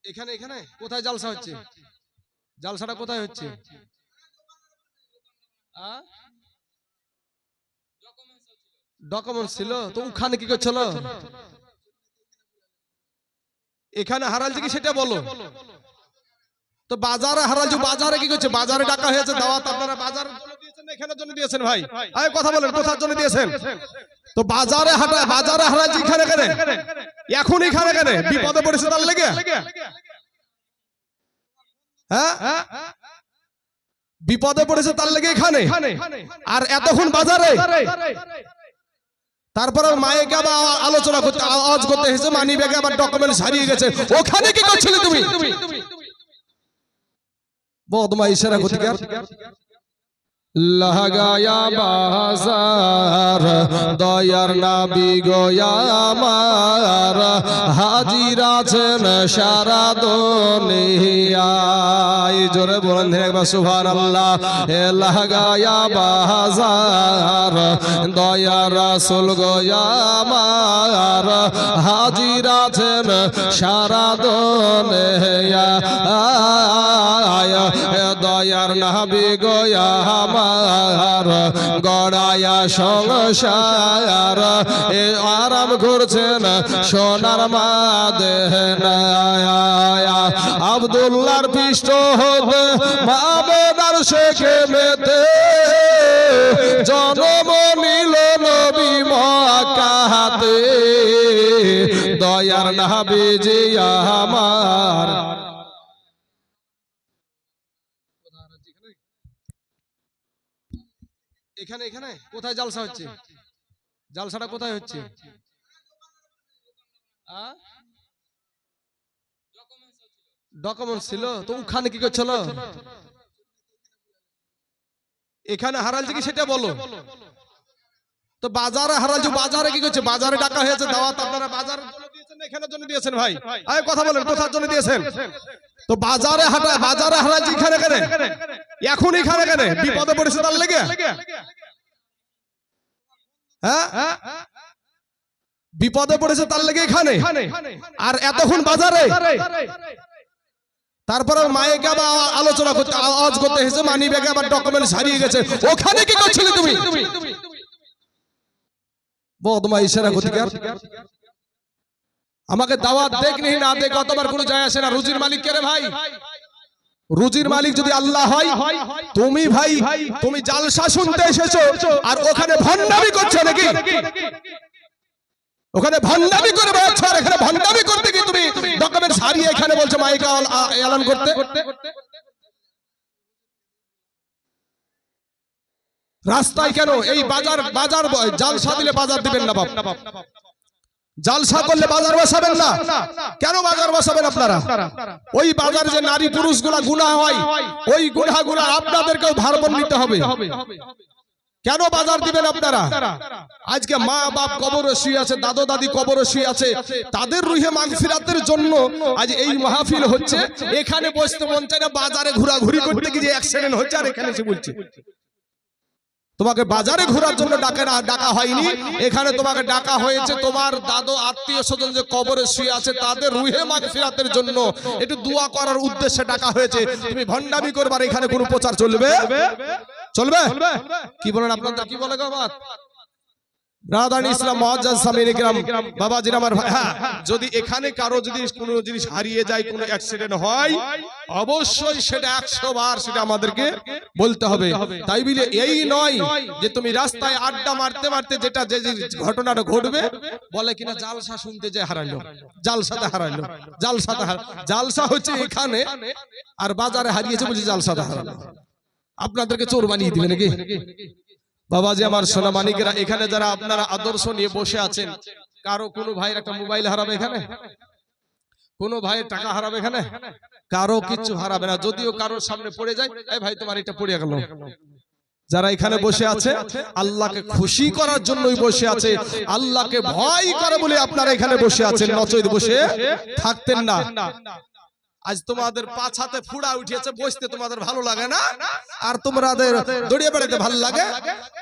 এখানে এখানে কোথায় জালসা হচ্ছে? জালসাটা কোথায় হচ্ছে? ডকুমেন্টস ছিল তো ওখানে কি করছিল? এখানে হারালছে কি সেটা বলো তো। বাজারে হারালছে, বাজারে কি করছে? বাজারে ডাকা হয়েছে দাওয়াত, আপনারা বাজারের জন্য দিয়েছেন না এখানের জন্য দিয়েছেন? ভাই আরে কথা বলেন, কোথার জন্য দিয়েছেন? তো বাজারে বাজারে হারালছে এখানে কেন? এখন এখানে কেন? বিপদে পড়েছে তার লেগে? হ্যাঁ, বিপদে পড়েছে তার লেগে এখানে, আর এতক্ষণ বাজারে। তারপরে মায়েকে আবার আলোচনা করতে, আওয়াজ করতে এসেছে মানি ব্যাগে আবার ডকুমেন্টস হারিয়ে গেছে। ওখানে কি করছিলে তুমি? বদমা ইশারা গতিকার লাগায়া বাজার দয়ার নবী গো আমার, হাজির আছেন সারা দুনিয়ায়। জোরে বলেন একবার সুবহানাল্লাহ। এ লাগায়া বাজার দয়ার রাসূল গো আমার, হাজির আছেন সারা দুনিয়ায়। দয়ার নবী গো আমার, গড়ায়া সংসার এ আরাম করছেন সোনার মাদেনায়। আব্দুল্লাহর পৃষ্ঠ হতে মামেনার শেখে মেতে, জন্ম নিল নবী মক্কাতে। দয়ার নবীজি আমার। এখানে এখানে কোথায় জালসা হচ্ছে? জালসাটা কোথায় হচ্ছে? ডকুমেন্টস ছিল তো ওখানে কি করছিল? এখানে হারালছে কি সেটা বলো তো। বাজারে হারালছে, বাজারে কি করছে? বাজারে ডাকা হয়েছে দাওয়াত, আপনারা বাজারের জন্য দিয়েছেন না এখানের জন্য দিয়েছেন? ভাই আরে কথা বলেন, কোথার জন্য দিয়েছেন? তো বাজারে বাজারে হারালছে এখানে কেন? এখন এখানে কেন? বিপদে পড়েছে তার লেগে? হ্যাঁ, বিপদে পড়েছে তার লেগে এখানে, আর এতক্ষণ বাজারে। তারপরে মায়েকে আবার আলোচনা করতে, আওয়াজ করতে এসেছে মানি ব্যাগে আবার ডকুমেন্টস হারিয়ে গেছে। ওখানে কি করছিলে তুমি? বদমা ইশারা গতিকার। আমাকে দাওয়াত দেখ নি না দেখ অতবার কোনো যায় আসে না। রুজির মালিক কে রে ভাই? রুজির মালিক যদি আল্লাহ হয়, তুমি ভাই তুমি জালসা শুনতে এসেছো আর ওখানে ভণ্ডামি করছো নাকি? ওখানে ভণ্ডামি করে বেড়াচ্ছ, আর এখানে ভণ্ডামি করতে কি তুমি ডকুমেন্টস হারিয়ে এখানে বলছো মাইকে এলান করতে? রাস্তায় কেন এই বাজার? বাজার জালসা দিলে বাজার দিবেন না বাপ। জালসা করলে বাজার বসাবেন না কেন? বাজার বসাবেন আপনারা? ওই বাজারে যে নারী পুরুষ গুলা গুনাহ হয়, ওই গুনাহগুলো আপনাদেরকেও ভারবন নিতে হবে। কেন বাজার দিবেন আপনারা? আজকে মা বাপ কবরে শুয়ে আছে, দাদু দাদি কবরে শুয়ে আছে, তাদের রুহে মাগফিরাতের জন্য আজ এই মাহফিল হচ্ছে। এখানে বসতে মন চায় না, বাজারে ঘোরাঘুরি করতে গিয়ে অ্যাক্সিডেন্ট হচ্ছে আর এখানে এসে বলছে। তোমাকে বাজারে ঘোরার জন্য ডাকা হয়নি, এখানে তোমাকে ডাকা হয়েছে তোমার দাদু আত্মীয় স্বজন যে কবরে শুয়ে আছে তাদের রুহে মাগফিরাতের জন্য একটু দোয়া করার উদ্দেশ্যে ডাকা হয়েছে। তুমি ভণ্ডামি করবার এখানে কোনো প্রচার চলবে? চলবে? কি বলেন আপনাদের? কি বলে গো বাত? ব্রাদার ইসলাম মুআজ্জাজ সামির ইকরাম বাবাজির আমার ভাই, হ্যাঁ, যদি এখানে কারো যদি কোনো জিনিস হারিয়ে যায়, কোনো অ্যাক্সিডেন্ট হয়, অবশ্যই সেটা 100 বার সেটা আমাদেরকে বলতে হবে। তাই বলে এই নয় যে তুমি রাস্তায় আড্ডা মারতে মারতে যেটা যে ঘটনাটা ঘটবে বলে কিনা জালসা শুনতে যে হারাইলো, জালসাতে হারাইলো, জালসাতে জালসা হচ্ছে এখানে, আর বাজারে হারিয়েছে বলছে জালসাতে হারাইলো। আপনাদেরকে চোর বানিয়ে দিবে নাকি? বাবাজি আমার সোনা মানিকেরা, এখানে যারা আপনারা আদর্শ নিয়ে বসে আছেন, কারো কোনো ভাইয়ের একটা মোবাইল হারাবে এখানে? কোনো ভাইয়ের টাকা হারাবে এখানে? কারো কিছু হারাবে না। যদিও কারোর সামনে পড়ে যায়, এই ভাই তোমার এটা পড়ে গেল। যারা এখানে বসে আছে আল্লাহকে খুশি করার জন্যই বসে আছে, আল্লাহকে ভয় করে বলে আপনারা এখানে বসে আছেন, নচেত বসে থাকতেন না। আজ তোমাদের পাঁচ হাতে ফুড়া উঠিয়েছে, বসতে তোমাদের ভালো লাগে না, আর তোমাদের দড়িয়ে বেড়াতে ভালো লাগে,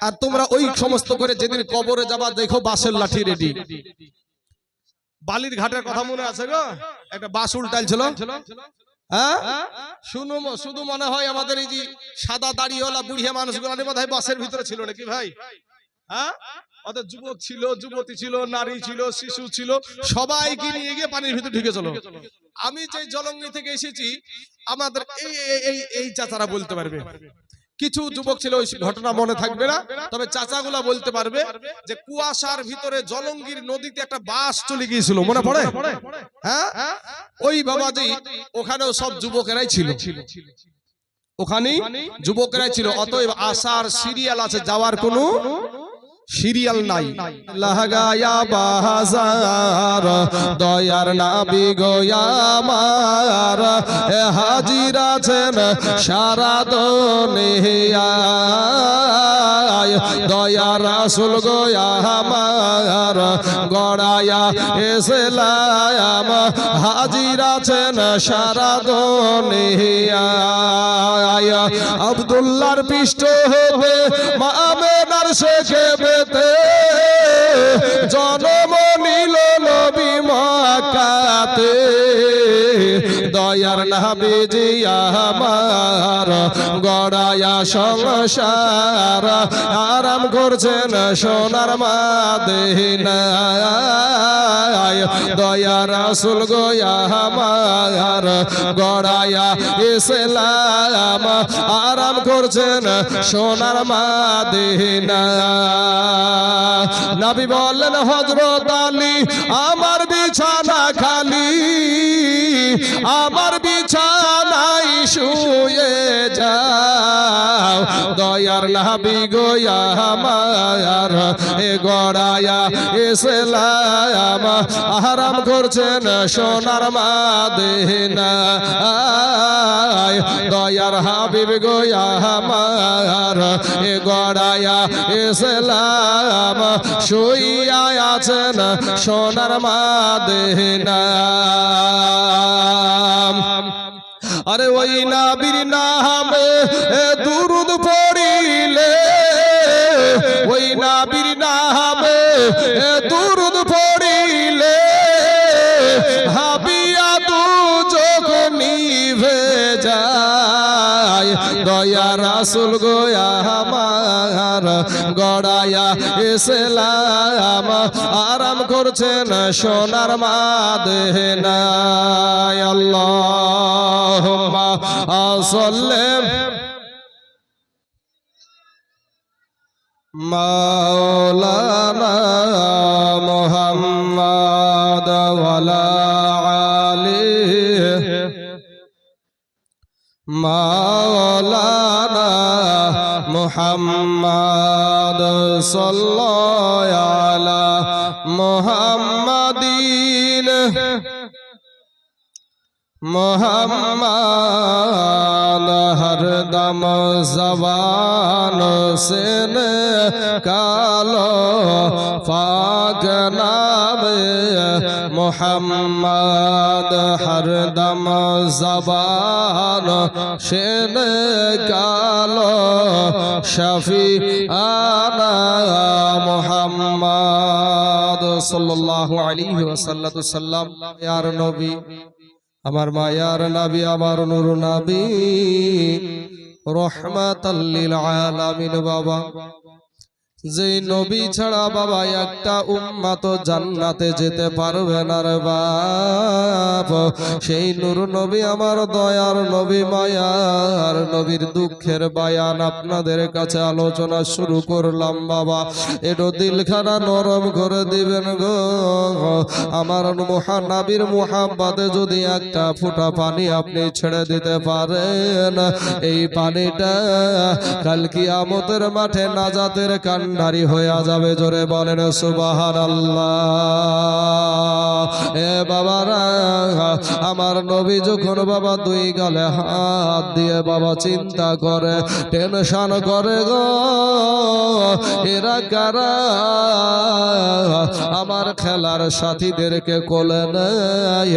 আর তোমরা ওই সমস্ত করে যেদিন কবরে যাবা দেখো বাঁশের লাঠি রেডি। বালির ঘাটের কথা মনে আছে গো? একটা বাস উল্টাল ছিল, হ্যাঁ শুধু মনে হয় আমাদের এই যে সাদা দাড়িওয়ালা বুড়িয়া মানুষগুলো বোধ হয় বাসের ভিতরে ছিল নাকি ভাই? হ্যাঁ, ওদের যুবক ছিল, যুবতী ছিল, নারী ছিল, শিশু ছিল, সবাইকে নিয়ে গিয়ে পানির ভিতরে ঢুকে চলো। আমি যে জলঙ্গি থেকে এসেছি, আমাদের এই চাচারা বলতে পারবে, কিছু যুবক ছিল, ওই ঘটনা মনে থাকবে না, তবে চাচাগুলা বলতে পারবে যে কুয়াশার ভিতরে জলঙ্গির নদীতে একটা বাস চলে গিয়েছিল, মনে পড়ে? হ্যাঁ, ওই বাবাজি ওখানেও সব যুবকেরাই ছিল, ওখানে যুবকেরাই ছিল। অতএব আসার সিরিয়াল আছে, যাওয়ার কোনো সিরিয়াল নাই। লাগায়া বাজার দয়ার নবী গো আমার, হাজির আছেন সারা দুনিয়ায়, দয়া রাসূল গো আমার গড়ায়া ইসলাম, হাজির আছেন সারা দুনিয়ায়। আব্দুল্লাহর পৃষ্ঠ হবে মা আমেনার শেখে জন্ম নিল নবী মক্কাতে, দয়ার নবীজি আমার গড়ায়া সংসার আরাম করছেন সোনার মদিনায়, দয়া রাসূল গো আমার গড়ায়া ইসলাম আরাম করছেন সোনার মদিনায়। নবী বললেন হযরত আলী আমার বিছানা খালি, আমার বিছানায় শুয়ে যাও, দয়ার নবী গো আমার এ গড়ায়া ইসলাম আরাম করছেন সোনার মদিনায়, দয়ার হাবিব গো আমার এ গড়ায়া ইসলাম শুইয়া আছেন সোনার মদিনায়। আরে ওই নবীর নামে দুরূদ পড়িলে, ওই নবীর নামে দুরূদ পড়িলে হাবিয়া দুজক নিভে যায়, দয়া রাসূল গো আমার গড়ায়া ইসলাম আরাম করছেন সোনার মদিনায়। আল্লাহুম্মা সাল্লি মাওলানা মুহাম্মদ ওয়ালা আলি মাওলানা মুহাম্মদ সাল্লাল্লাহু আলা মুহাম্মাদিন মোহাম্মদ হরদম জবান সে কালো পাক নামে মোহাম্মদ হরদম জবান সে কালো শফি আনা মোহাম্মদ সাল্লাল্লাহু আলাইহি ওয়াসাল্লাম। ইয়ার নবী আমার মায়ার নবী, আমার নূর নবী, রহমাতাল লিল আলামিন। বাবা যে নবী ছাড়া বাবা একটা উম্মত জান্নাতে যেতে পারবে না রে বাপ, সেই নূর নবী আমার দয়ার নবী, মায়ার নবীর দুঃখের বায়ান আপনাদের কাছে আলোচনা শুরু করলাম। বাবা একটু দিলখানা নরম করে দিবেন গো। আমার মহানবীর মুহাব্বতে যদি একটা ফোঁটা পানি আপনি ছেড়ে দিতে পারেন, এই পানিটা কাল কিয়ামতের মাঠে নাজাতের কান্ডারি হয়ে যাবে। জোরে বলেন সুবহানাল্লাহ। এ বাবারা, আমার নবী যখন বাবা দুই গালে হাত দিয়ে বাবা চিন্তা করে, টেনশন করে গো, এরা কারা? আমার খেলার সাথীদেরকে কোলে নেয়,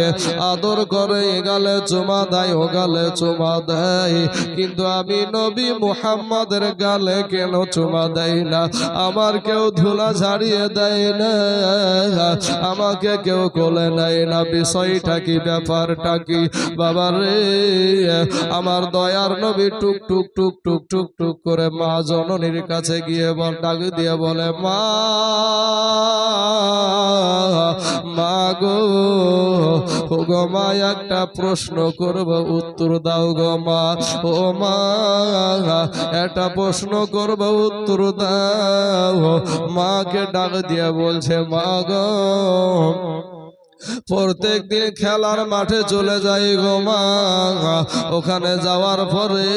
আদর করে, এ গালে চুমা দেয়, ও গালে চুমা দেয়, কিন্তু আমি নবী মুহাম্মাদের গালে কেন চুমা দেয় না? আমার কেউ ধুলা ঝাড়িয়ে দেয় না, আমাকে কেউ কোলে নেয় না। বিষয়টা কি, ব্যাপারটা কি বাবা রে? আমার দয়ার নবী টুক টুক টুক টুক টুক টুক করে মা জননীর কাছে গিয়ে ডাক দিয়ে বলে, মা মা গো, ও গো মা, একটা প্রশ্ন করব, উত্তর দাও গো মা। ও মা, একটা প্রশ্ন করব, উত্তর দাও। মাকে ডাক দিয়ে বলছে, মা গো, প্রত্যেক দিন খেলার মাঠে চলে যাই গো মা, ওখানে যাওয়ার পরে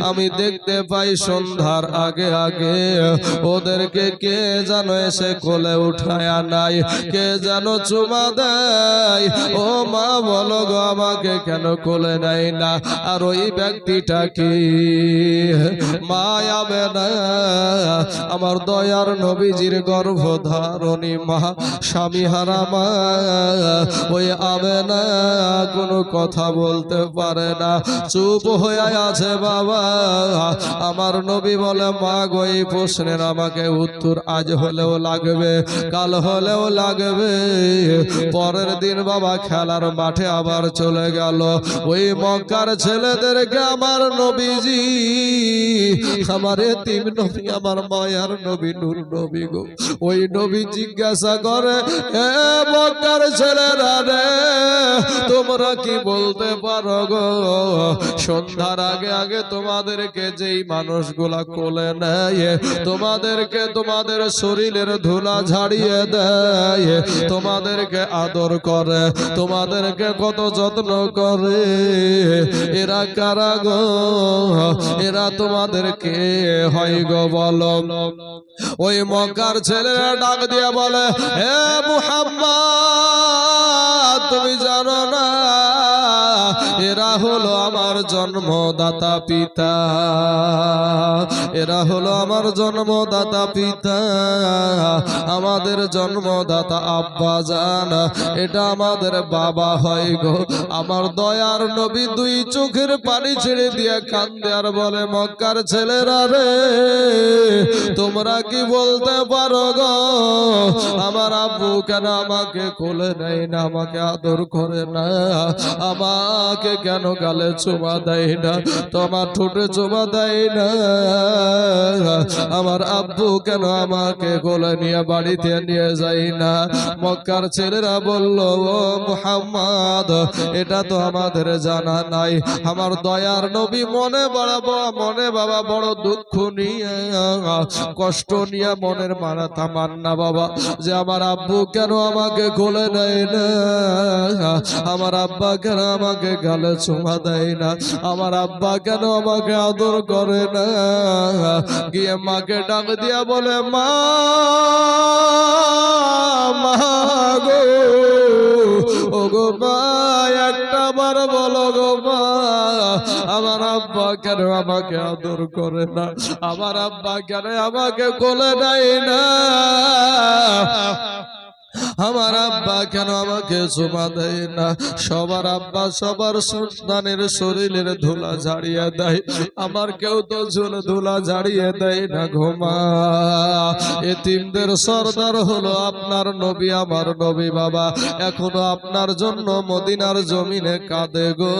আমি দেখতে পাই সন্ধ্যার আগে আগে ওদেরকে কে যেন এসে কোলে উঠায় নাই, কে যেন চুমা দেয়। ও মা বলো গো, আমাকে কেন কোলে নেয় না? আর ওই ব্যক্তিটা কি? মা আবে না, আমার দয়ার নবীজির গর্ভধারণী মা, স্বামী হারা মা, ওই আমেনা কোনো কথা বলতে পারে না, চুপ হয়ে আছে বাবা। আমার নবী বলে, মা গো, এই প্রশ্নের আমাকে উত্তর আজ হলেও লাগবে, কাল হলেও লাগবে। পরের দিন বাবা খেলার মাঠে আবার চলে গেল। ওই মক্কার ছেলেদেরকে আমার নবীজি, আমার এতিম নবী, আমার মায়ার নবী নূর নবী গো, ওই নবী জিজ্ঞাসা করে, এ মক্কার ছেলেরা রে, তোমরা কি বলতে পারো গো? সন্ধ্যার আগে আগে তোমাদেরকে যেই মানুষগুলা কোলে নেয়, তোমাদেরকে তোমাদের শরীরের ধুলা ঝাড়িয়ে দেয়, তোমাদেরকে আদর করে, তোমাদেরকে কত যত্ন করে, এরা কারা গো? এরা তোমাদেরকে হয় গো বলো? ওই মক্কার ছেলেরা ডাক দিয়ে বলে, হে মুহাম্মদ, তুমি জানো না এরা হলো আমার জন্মদাতা পিতা, এরা হলো আমার জন্মদাতা পিতা, আমাদের জন্মদাতা আব্বা জান, এটা আমাদের বাবা হয় গো। আমার দয়ার নবী দুই চোখের পানি ছেড়ে দিয়ে কান্দে আর বলে, মক্কার ছেলেরা রে, তোমরা কি বলতে পারো গো? আমার আব্বু কেন আমাকে কোলে নেয় না, আমাকে আদর করে না, আমাকে কেন গালে চুমা দেয় না, তোমার ঠোঁটে চুমা দেয় না, আমার আব্বু কেন আমাকে কোলে নিয়ে বাড়িতে নিয়ে যায় না? মক্কার ছেলেরা বলল, ও মুহাম্মদ, এটা তো আমাদের জানা নাই। আমার দয়ার নবী মনে বাবা বড় দুঃখ নিয়ে, কষ্ট নিয়ে মনের মাথা মান্না বাবা, যে আমার আব্বু কেন আমাকে কোলে নেয় না, আমার আব্বা কেন আমাকে গালে চুমা দেয় না, আমার আব্বা কেন আমাকে আদর করে না। গিয়ে মাকে ডাক দিয়া বলে, মা মা গো, ও গো মা, একটা বার বলো গো মা, আমার আব্বা কেন আমাকে আদর করে না, আমার আব্বা কেন আমাকে কোলে নেয় না, আমার আব্বা কেন আমাকে চুমা দেয় না? সবার আব্বা সবার সন্তানের শরীরের ধুলা ঝাড়িয়ে দেয়, আমার কেউ তো ধুলা ঝাড়িয়ে দেয় না ঘুমা। এতিমদের সর্দার হলো আপনার নবী, আমার নবী বাবা, এখনো আপনার জন্য মদিনার জমিনে কাঁদে গো,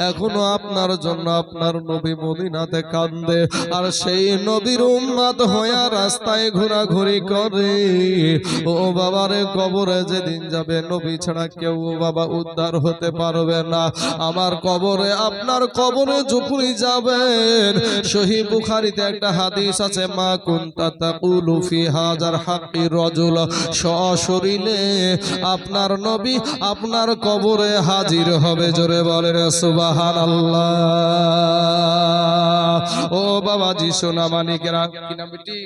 এখনো আপনার জন্য আপনার নবী মদিনাতে কাঁদে। আর সেই নবীর উম্মত হয়ে রাস্তায় ঘোরাঘুরি করে। ও বাবারে, কবরে যেদিন যাবে নবী ছাড়া কেউ বাবা উদ্ধার হতে পারবে না। আমার কবরে, আপনার কবরে যখন যাবেন, সহিহ বুখারীতে একটা হাদিস আছে, মা কুনতা তাকুলু ফি হাজার হাক্কি রাজুল, সশরীরে আপনার নবী আপনার কবরে হাজির হবে। জোরে বলেন সুবহানাল্লাহ। ও বাবাজি সোনা মানিকেরা, কি নাম বেটি?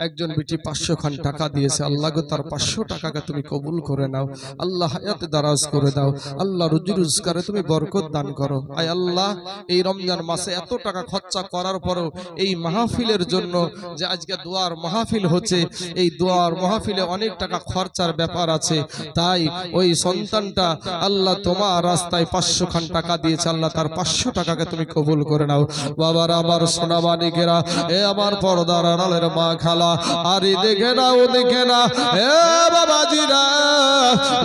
একজন বেটি 500 খান টাকা দিয়েছে, আল্লাহ গো তার 500 টাকাকে তুমি কবুল করে নাও, আল্লাহ হায়াতে দারাজ করে দাও, আল্লাহ রুজি রোজগারে তুমি বরকত দান করো। আয় আল্লাহ, এই রমজান মাসে এত টাকা খরচা করার পরেও এই মাহফিলের জন্য যে আজকে দোয়ার মাহফিল হচ্ছে, এই দোয়ার মাহফিলে অনেক টাকা খরচার ব্যাপার আছে, তাই ওই সন্তানটা আল্লাহ তোমার রাস্তায় 500 খান টাকা দিয়েছে, আল্লাহ তার 500 টাকাকে তুমি কবুল করে নাও। বাবারা আমার সোনা মানিকেরা, এ আমার পর্দার আড়ালের মা খালা, আরে দেখে না ও দেখে না, এ বাবাজিরা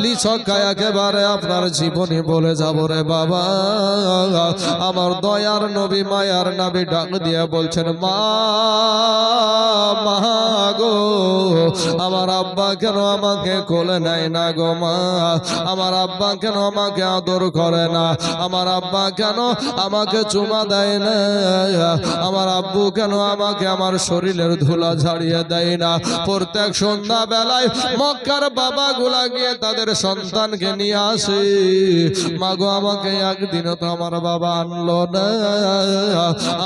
লিছকায় একেবারে আপনার জীবনে বলে যাব রে বাবা। আমার দয়ার নবী মায়ার নবী ডাক দিয়ে বলছেন, মা মা গো, আমার আব্বা কেন আমাকে কোলে নেয় না গো মা, আমার আব্বা কেন আমাকে আদর করে না, আমার আব্বা কেন আমাকে চুমা দেয় না, আমার আব্বু কেন আমাকে আমার শরীরের ধুলা ঝাড়িয়ে দেয় না। প্রত্যেক সন্ধ্যা বেলায় মক্কার বাবা গুলা গিয়ে তাদের সন্তানকে নিয়ে আসে, মাগো আমাকে একদিন তো আমার বাবা আনলো না,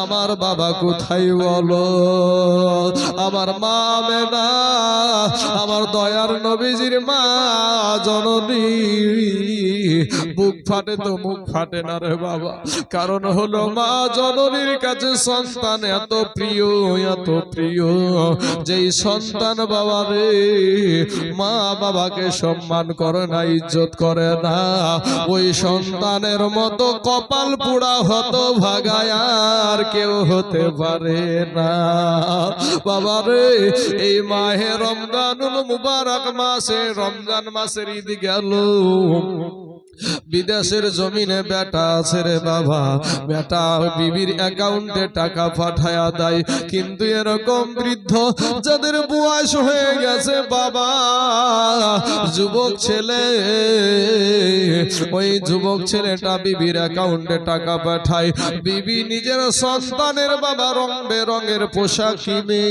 আমার বাবা কোথায় বলো। আমার মা আমেনা, আমার দয়ার নবীজির মা জননী, বুক ফাটে তো মুখ ফাটে না রে বাবা, কারণ হলো মা জননীর কাছে সন্তান এত প্রিয়, এত প্রিয়, যেই সন্তান বাবা রে মা বাবাকে সম্মান করে না, ইজ্জত করে না, ওই সন্তানের মতো কপাল পোড়া হতো ভাগায় আর কেউ হতে পারে না বাবা রে। এই মাহে রমজানুল মুবারক মাসে, রমজান মাসের ঈদ গেল, বিদেশের জমিনে বেটা আছে রে বাবা, বেটা বিবির অ্যাকাউন্টে টাকা পাঠায়া দেয়, কিন্তু এরকম বৃদ্ধ যাদের বয়স হয়ে গেছে বাবা, যুবক ছেলে, ওই যুবক ছেলেটা বিবির অ্যাকাউন্টে টাকা পাঠায়, বিবি নিজের সন্তানের বাবা রং বেরঙের পোশাক কিনে,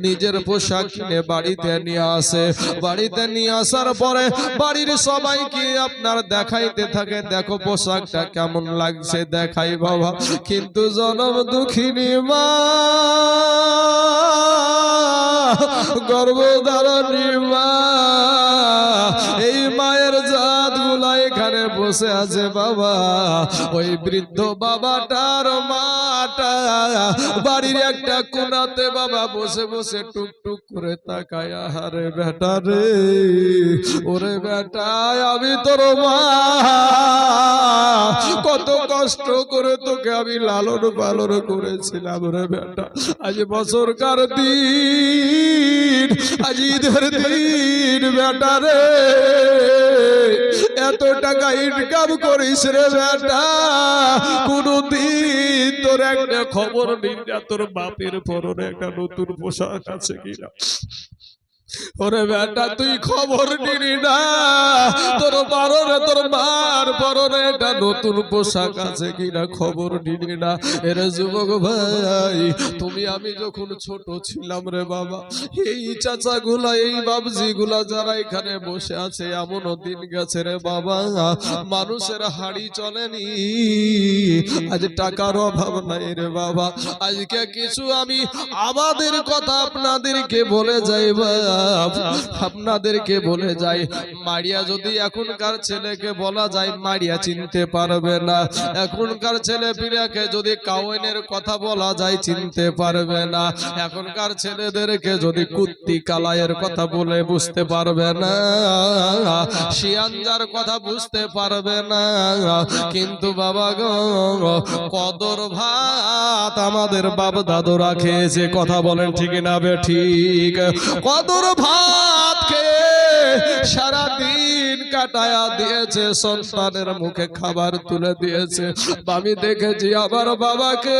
নিজের পোশাক কিনে বাড়িতে নিয়ে আসে, বাড়িতে নিয়ে আসার পরে বাড়ির সবাইকে আপনার দেখাইতে থাকে, দেখো পোশাকটা কেমন লাগছে, দেখাই বাবা, কিন্তু জনম দুঃখিনী মা, গর্ভধারণী মা, এই মায়ের জাত গুলা এখানে বসে আছে বাবা, ওই বৃদ্ধ বাবাটার মাটা বাড়ির একটা কোণাতে বাবা বসে বসে টুকটুক করে তাকায়, আরে বেটা রে, ওরে বেটা আমি তোর মা, কত কষ্ট করে তোকে আমি লালন পালন করেছিলাম রে বেটা, আজ বছরকার দিন, আজ ঈদের দিন বেটা রে, এত টাকা ইনকাম করিস রে বেটা, কোনদিন তোর একটা খবর নিন না তোর বাপের পরনে একটা নতুন পোশাক আছে কিনা, ওরে বেটা তুই খবর নিবি না তোর পরনে, তোর মার পরনে একটা নতুন পোশাক আছে কিনা খবর নিবি না। এরে যুবক ভাই, তুমি আমি যখন ছোট ছিলাম রে বাবা, এই চাচা গুলা, এই বাবজি গুলা যারা এখানে বসে আছে, এমনও দিন গেছে রে বাবা, মানুষের হাড়ি চলেনি, আজ টাকার অভাব নাই রে বাবা। আজকে কিছু আমি আমাদের কথা আপনাদেরকে বলে যাই, আপনাদেরকে বলে যাই, মারিয়া যদি এখনকার ছেলেকে বলা যায় মারিয়া চিনতে পারবে না, এখনকার ছেলে পিড়াকে যদি কাওয়াইনের কথা বলা যায় চিনতে পারবে না, এখনকার ছেলেদেরকে যদি কুত্তি কালায়ের কথা বলে বুঝতে পারবে না, শিয়ানজার কথা বুঝতে পারবে না, কিন্তু বাবা গো কদর ভাত আমাদের বাপ দাদুরা খেয়েছে, কথা বলেন ঠিক না বে ঠিক, কদর ভাত খেয়ে সারাদিন কাটায়া দিয়েছে, সন্তানের মুখে খাবার তুলে দিয়েছে। আমি দেখেছি আমার বাবাকে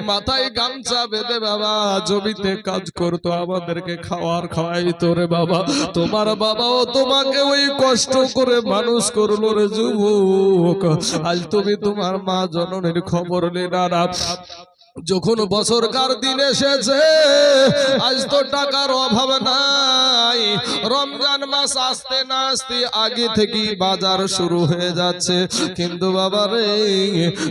মাথায় গামছা বেঁধে বাবা জমিতে কাজ করতো, আমাদেরকে খাওয়ার খাওয়াইতো রে বাবা। তোমার বাবাও তোমাকে ওই কষ্ট করে মানুষ করলো রে যুবক, আজ তুমি তোমার মা জননীর খবর নিলা না। যখন বছরকার দিন এসেছে, আজ তো টাকার অভাব নাই, রমজান মাস আসতে না আসতে আগে থেকেই বাজার শুরু হয়ে যাচ্ছে। কিন্তু বাবা রে,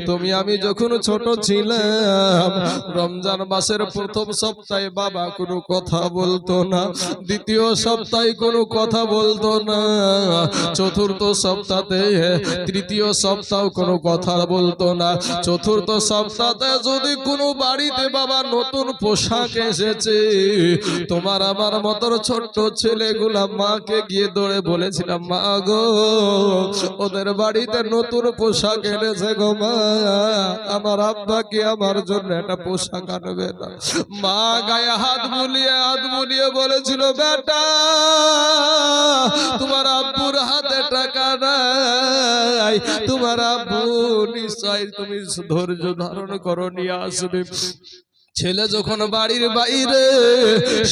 তুমি আমি যখন ছোট ছিলাম, রমজান মাসের প্রথম সপ্তাহে বাবা কোনো কথা বলতো না, দ্বিতীয় সপ্তাহে কোনো কথা বলতো না, চতুর্থ সপ্তাহে, তৃতীয় সপ্তাহ কোনো কথা বলতো না, চতুর্থ সপ্তাহে যদি কোনো বাড়িতে বাবা নতুন পোশাক এসেছে, তোমার আমার মতর ছোট্ট ছেলেগুলা মাকে গিয়ে দৌড়ে বলেছিলাম, মা গো ওদের বাড়িতে নতুন পোশাক এনেছে গো মা, আমার আব্বা কি আমার জন্য একটা পোশাক আনবে না? মা গায়ে হাত বুলিয়ে বলেছিল, বেটা তোমার আব্বুর হাতে টাকা নাই, তোমার আব্বু নিশ্চয় তুমি ধৈর্য ধারণ করো, নিয়ে আসবে। ছেলে যখন বাড়ির বাইরে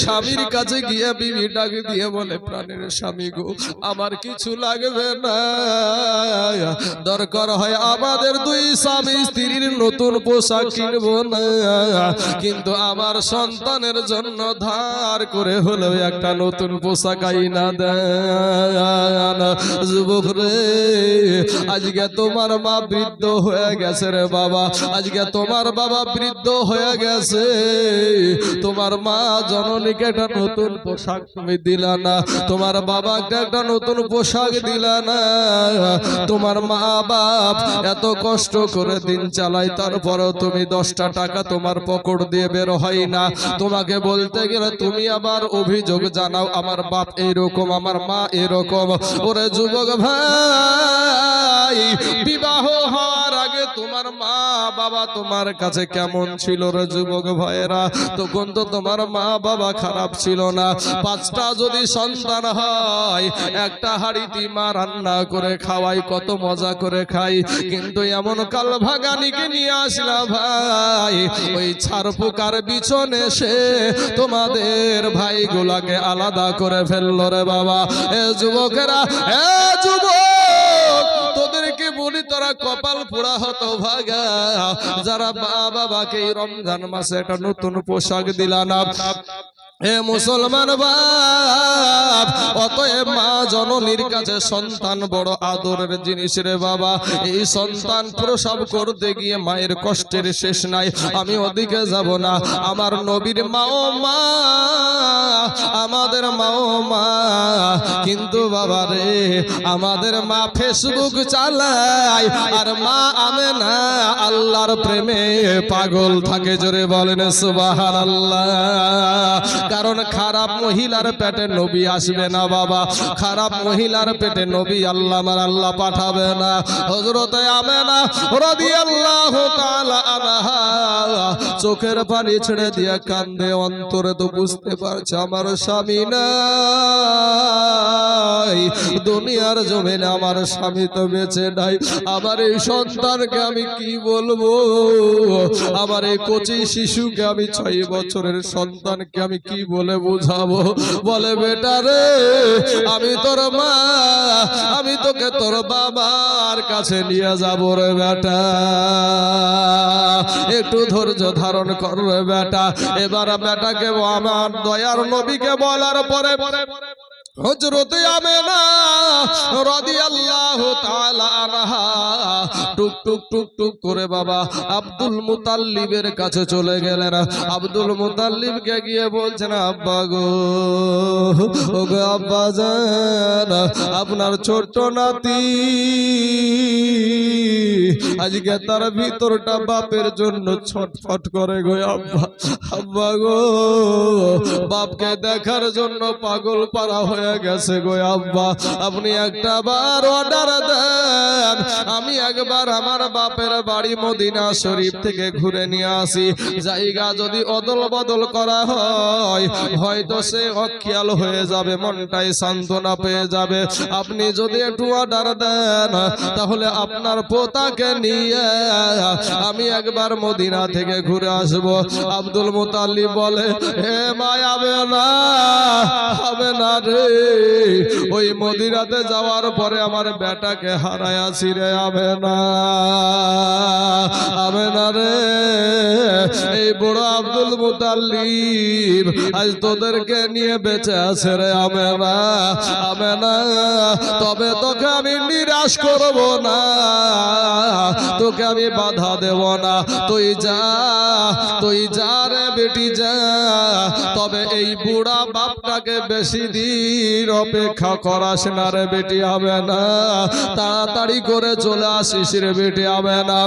স্বামীর কাছে গিয়ে বিবি ডাক দিয়ে বলে, প্রাণের স্বামী গো আমার কিছু লাগবে না, দরকার হয় আমাদের দুই স্বামী স্ত্রীর নতুন পোশাক কিনবো না, কিন্তু আমার সন্তানের জন্য ধার করে হলেও একটা নতুন পোশাক আইনা দেন। যুবক রে, আজকে তোমার মা বৃদ্ধ হয়ে গেছে রে বাবা, আজকে তোমার বাবা বৃদ্ধ হয়ে গেছে, তোমার মা জননীকে একটা নতুন পোশাক তুমি দিলা না, তোমার বাবাকে একটা নতুন পোশাক দিলা না, তোমার মা বাপ এত কষ্ট করে দিন চালায়, তারপরেও তুমি 10টা টাকা তোমার পকেট দিয়ে বের হয় না। তোমাকে বলতে গেলে তুমি আবার অভিযোগ জানাও, আমার বাপ এইরকম, আমার মা এরকম। ওরে যুবক ভাই, বিবাহ হওয়ার আগে তোমার মা বাবা তোমার কাছে কেমন ছিল রে যুবক ভাইরা? তখন তো তোমার মা বাবা খারাপ ছিল না। 5টা যদি সন্তান হয়, একটা হাড়িতে মা রান্না করে খাওয়াই, কত মজা করে খাই, কিন্তু এমন কাল ভাগানিকে নিয়ে আসলা ভাই, ওই ছাড় পোকার বিছনে সে তোমাদের ভাইগুলাকে আলাদা করে ফেললো রে বাবা। এ যুবকেরা, এ যুবক, তোদেরকে বলি তোরা কপাল পোড়া হতো ভাগা, যারা মা বাবাকে রমজান মাসে একটা নতুন পোশাক দিলা না। এ মুসলমান বাপ, অতএব মা জননীর কাছে সন্তান বড় আদরের জিনিস রে বাবা। এই সন্তান প্রসব করতে গিয়ে মায়ের কষ্টের শেষ নাই, আমি ওদিকে যাব না। আমার নবীর মাও মা, আমাদের মাও মা, কিন্তু বাবা রে, আমাদের মা ফেসবুক চালায়, আর মা আমেনা আল্লাহর প্রেমে পাগল থাকে। জোরে বলেন সুবহানাল্লাহ। কারণ খারাপ মহিলার পেটে নবী আসবে না বাবা, খারাপ মহিলার পেটে নবী আল্লাহ পাঠাবে না। হযরত আমেনা রাদিয়াল্লাহু তাআলা আনহা চোখের পানি ছেড়ে দিয়ে কান্দে, অন্তরে তো বুঝতে পারছে আমার স্বামী নাই, দুনিয়ার জমিনে আমার স্বামী তো বেঁচে নাই, আমার এই সন্তানকে আমি কি বলবো, আমার এই কচি শিশুকে আমি 6 বছরের সন্তানকে আমি কি বলে বুঝাবো? বলে, বেটা রে, আমি তোর মা, আমি তোকে তোর বাবার কাছে নিয়ে যাবো রে বেটা, একটু ধৈর্য ধারণ কর রে বেটা। এবার বেটাকে আমার দয়ার নবীকে বলার পরে হযরত আমেনা রাদিয়াল্লাহু তাআলা আনহা টুক টুক টুক টুক করে বাবা আব্দুল মুতাল্লিবের কাছে চলে গেলেন। আব্দুল মুতাল্লিবকে গিয়ে বলছেন, আব্বা গো, ও গো আব্বা জান, আপনার ছোট্ট নাতি আজকে তার ভিতরটা বাপের জন্য ছটফট করে গো আব্বা, আব্বা গো, বাপকে দেখার জন্য পাগল পারা হয়ে গেছে গো আব্বা, আপনি একটা বার অর্ডার দেন, আমি একবার আমার বাপের বাড়ি মদিনা শরীফ থেকে ঘুরে নিয়ে আসি, জায়গা যদি অদল বদল করা হয় হয়তো সে অখিয়াল হয়ে যাবে, মনটাই সান্ত্বনা পেয়ে যাবে, আপনি যদি একটু অর্ডার দেন তাহলে আপনার পোতাকে নিয়ে আমি একবার মদিনা থেকে ঘুরে আসবো। আব্দুল মুতাল্লিব বলে, হে মা, হবে না রে, ওই মদিনাতে যাওয়ার পরে আমার বেটাকে হারায়াছি রে আমেনা রে। এই বুড়ো আব্দুল মুতাল্লিব আজ তোদেরকে নিয়ে বেঁচে আছে রে আমেনা। তবে তোকে আমি নিরাশ করব না, তোকে আমি বাধা দেব না। তুই যা রে বেটি যা। তবে এই বুড়া বাপটাকে বেশি দিন অপেক্ষা করাস না রে বেটি আমেনা। তাড়াতাড়ি করে চলে আসিস রে বেটি আমেনা।